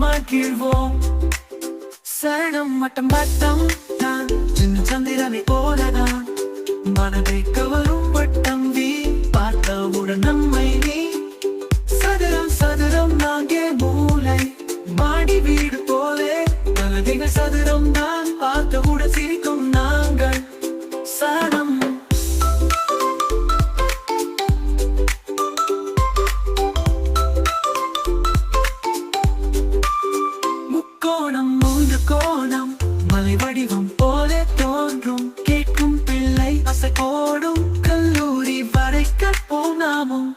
மகிழ்வோம். சரணம் மட்டம் வட்டம் தான் சின்ன சந்திரனை போலதான் மனதை கவரும் வட்டம் வீ பார்த்தவுடன் நம்மை நீ சதுரம் சதுரம் நாங்கே மூளை மாடி வீடு போலே மனதிகள் சதுரம் தான் பார்த்தவுடன் சிரிக்கும் நாங்கள் சரணம். முக்கோணம் மூன்று கோணம் மலை வடிவம் போல தோன்றும் கேட்கும் பிள்ளை அசைக்கோடும் கல்லூரி வரை கற்போம் நாமும்.